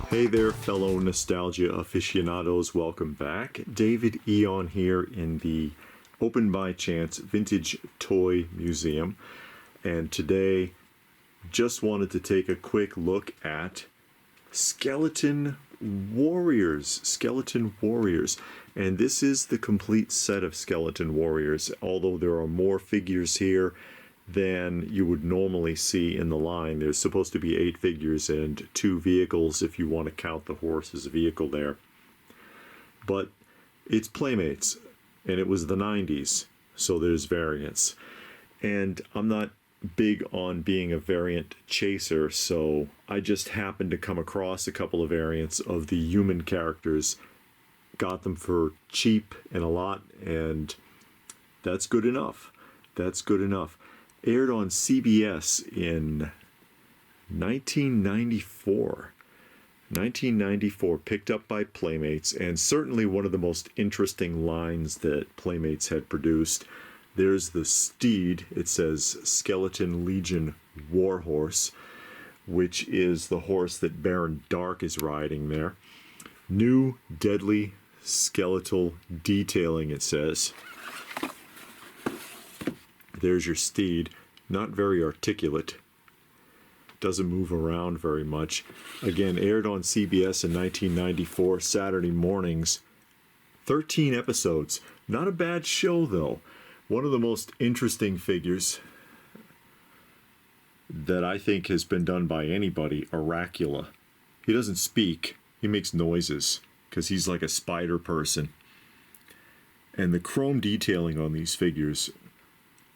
Hey there, fellow nostalgia aficionados. Welcome back. David Eon here in the Open by Chance Vintage Toy Museum. And today, just wanted to take a quick look at Skeleton Warriors. Skeleton Warriors. And this is the complete set of Skeleton Warriors, although there are more figures here than you would normally see in the line. There's supposed to be 8 figures and 2 vehicles if you want to count the horse as a vehicle there. But it's Playmates, and it was the 90s, so there's variants. And I'm not big on being a variant chaser, so I just happened to come across a couple of variants of the human characters, got them for cheap and a lot, and that's good enough. That's good enough. Aired on CBS in 1994. 1994, picked up by Playmates, and certainly one of the most interesting lines that Playmates had produced. There's the steed. It says Skeleton Legion Warhorse, which is the horse that Baron Dark is riding there. New deadly skeletal detailing, it says. There's your steed. Not very articulate. Doesn't move around very much. Again, aired on CBS in 1994, Saturday mornings. 13 episodes. Not a bad show, though. One of the most interesting figures that I think has been done by anybody, Articulation. He doesn't speak. He makes noises because he's like a spider person. And the chrome detailing on these figures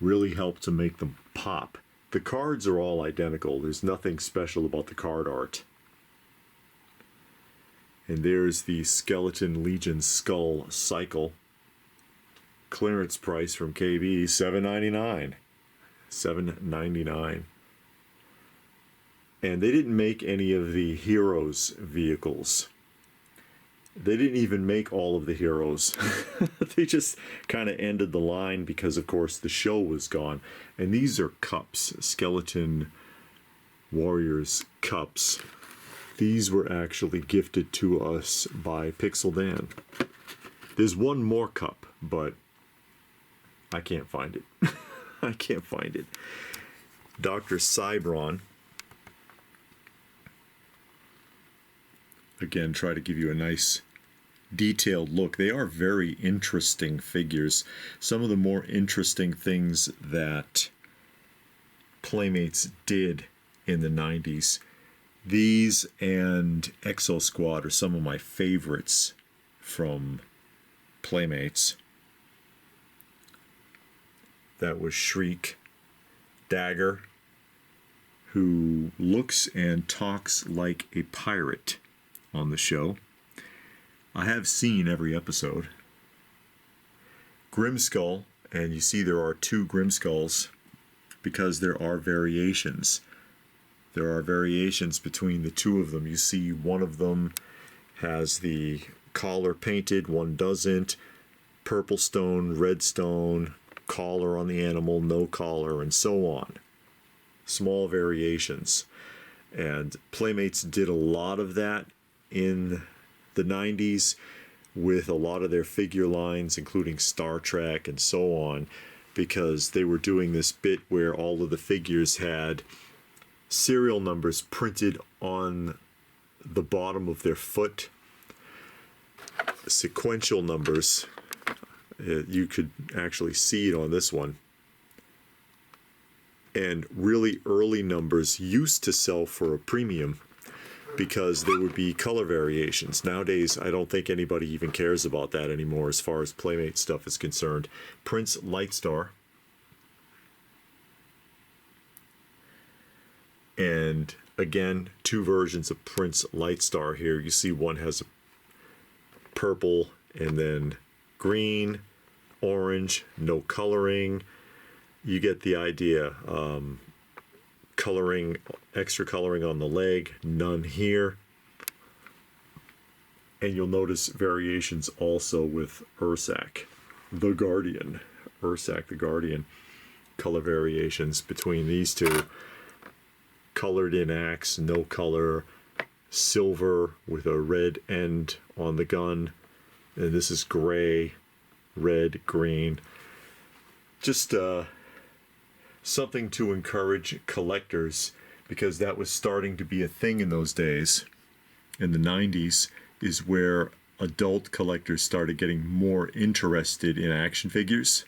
really helped to make them pop. The cards are all identical. There's nothing special about the card art. And there's the Skeleton Legion Skull Cycle. Clearance price from KB, $7.99. $7.99. And they didn't make any of the Heroes vehicles. They didn't even make all of the heroes. They just kind of ended the line because, of course, the show was gone. And these are cups, Skeleton Warriors cups. These were actually gifted to us by Pixel Dan. There's one more cup, but I can't find it. I can't find it. Dr. Cybron. Again, try to give you a nice detailed look. They are very interesting figures. Some of the more interesting things that Playmates did in the 90s. These and Exo Squad are some of my favorites from Playmates. That was Shriek, Dagger, who looks and talks like a pirate on the show. I have seen every episode. Grimskull, and you see there are 2 Grimskulls because there are variations. There are variations between the 2 of them. You see one of them has the collar painted, one doesn't. Purple stone, red stone, collar on the animal, no collar, and so on. Small variations. And Playmates did a lot of that in the 90s with a lot of their figure lines, including Star Trek and so on, because they were doing this bit where all of the figures had serial numbers printed on the bottom of their foot. Sequential numbers. You could actually see it on this one. And really early numbers used to sell for a premium because there would be color variations. Nowadays, I don't think anybody even cares about that anymore as far as Playmate stuff is concerned. Prince Lightstar. And again, 2 versions of Prince Lightstar here. You see one has a purple and then green, orange, no coloring. You get the idea. Coloring, extra coloring on the leg, none here. And you'll notice variations also with Ursak, the Guardian. Ursak, the Guardian. Color variations between these 2. Colored in axe, no color, silver with a red end on the gun. And this is gray, red, green. Just something to encourage collectors, because that was starting to be a thing in those days. In the 90s is where adult collectors started getting more interested in action figures.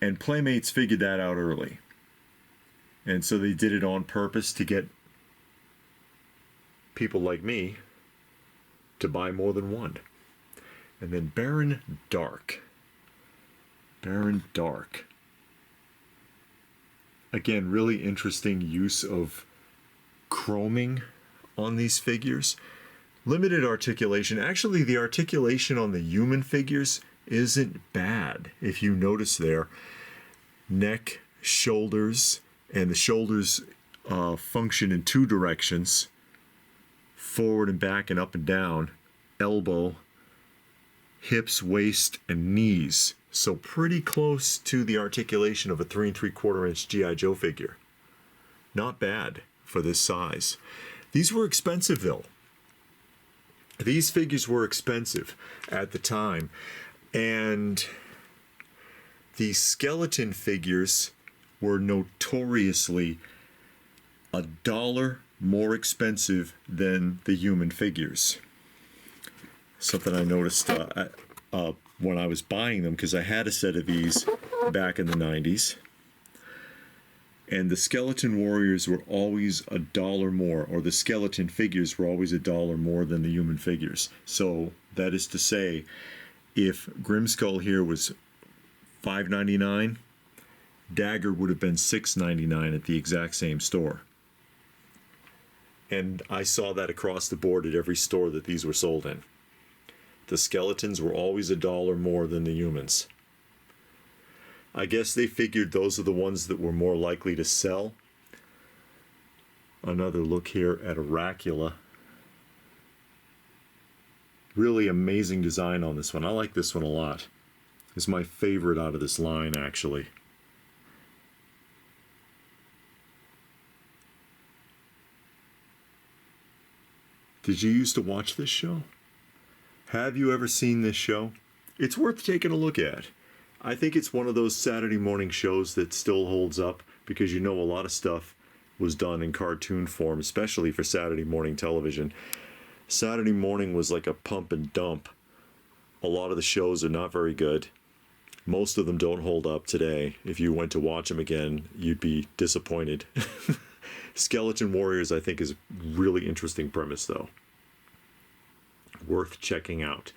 And Playmates figured that out early. And so they did it on purpose to get people like me to buy more than one. And then Baron Dark. Baron Dark. Again, really interesting use of chroming on these figures. Limited articulation. Actually, the articulation on the human figures isn't bad. If you notice there, neck, shoulders, and the shoulders function in two directions, forward and back and up and down, elbow, hips, waist, and knees. So pretty close to the articulation of a 3 3/4 inch G.I. Joe figure. Not bad for this size. These were expensive though. These figures were expensive at the time. And the skeleton figures were notoriously $1 more expensive than the human figures. Something I noticed when I was buying them, because I had a set of these back in the 90s. And the skeleton warriors were always $1 more, or the skeleton figures were always $1 more than the human figures. So that is to say, if Grimskull here was $5.99, Dagger would have been $6.99 at the exact same store. And I saw that across the board at every store that these were sold in. The skeletons were always $1 more than the humans. I guess they figured those are the ones that were more likely to sell. Another look here at Articulation. Really amazing design on this one. I like this one a lot. It's my favorite out of this line, actually. Did you used to watch this show? Have you ever seen this show? It's worth taking a look at. I think it's one of those Saturday morning shows that still holds up, because you know a lot of stuff was done in cartoon form, especially for Saturday morning television. Saturday morning was like a pump and dump. A lot of the shows are not very good. Most of them don't hold up today. If you went to watch them again, you'd be disappointed. Skeleton Warriors, I think, is a really interesting premise, though. Worth checking out.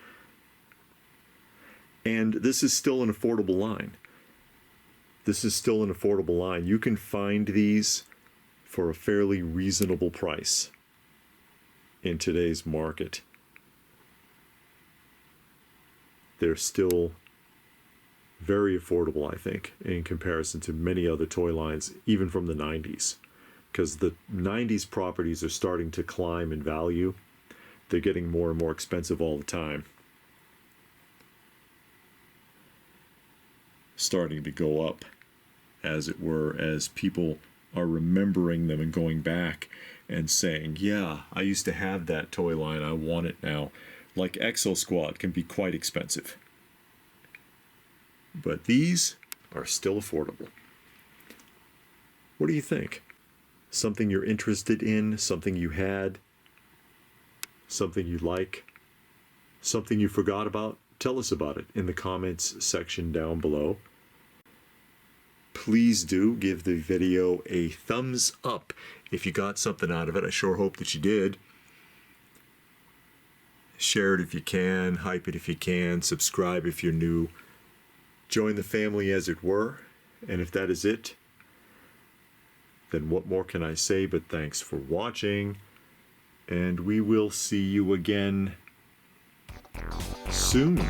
And this is still an affordable line. This is still an affordable line. You can find these for a fairly reasonable price in today's market. They're still very affordable, I think, in comparison to many other toy lines, even from the 90s. Because the 90s properties are starting to climb in value. They're getting more and more expensive all the time. Starting to go up, as it were, as people are remembering them and going back and saying, yeah, I used to have that toy line, I want it now. Like Exo Squad can be quite expensive. But these are still affordable. What do you think? Something you're interested in, something you had, something you like, something you forgot about? Tell us about it in the comments section down below. Please do give the video a thumbs up if you got something out of it. I sure hope that you did. Share it if you can, hype it if you can, subscribe if you're new. Join the family, as it were. And if that is it, then what more can I say but thanks for watching. And we will see you again soon.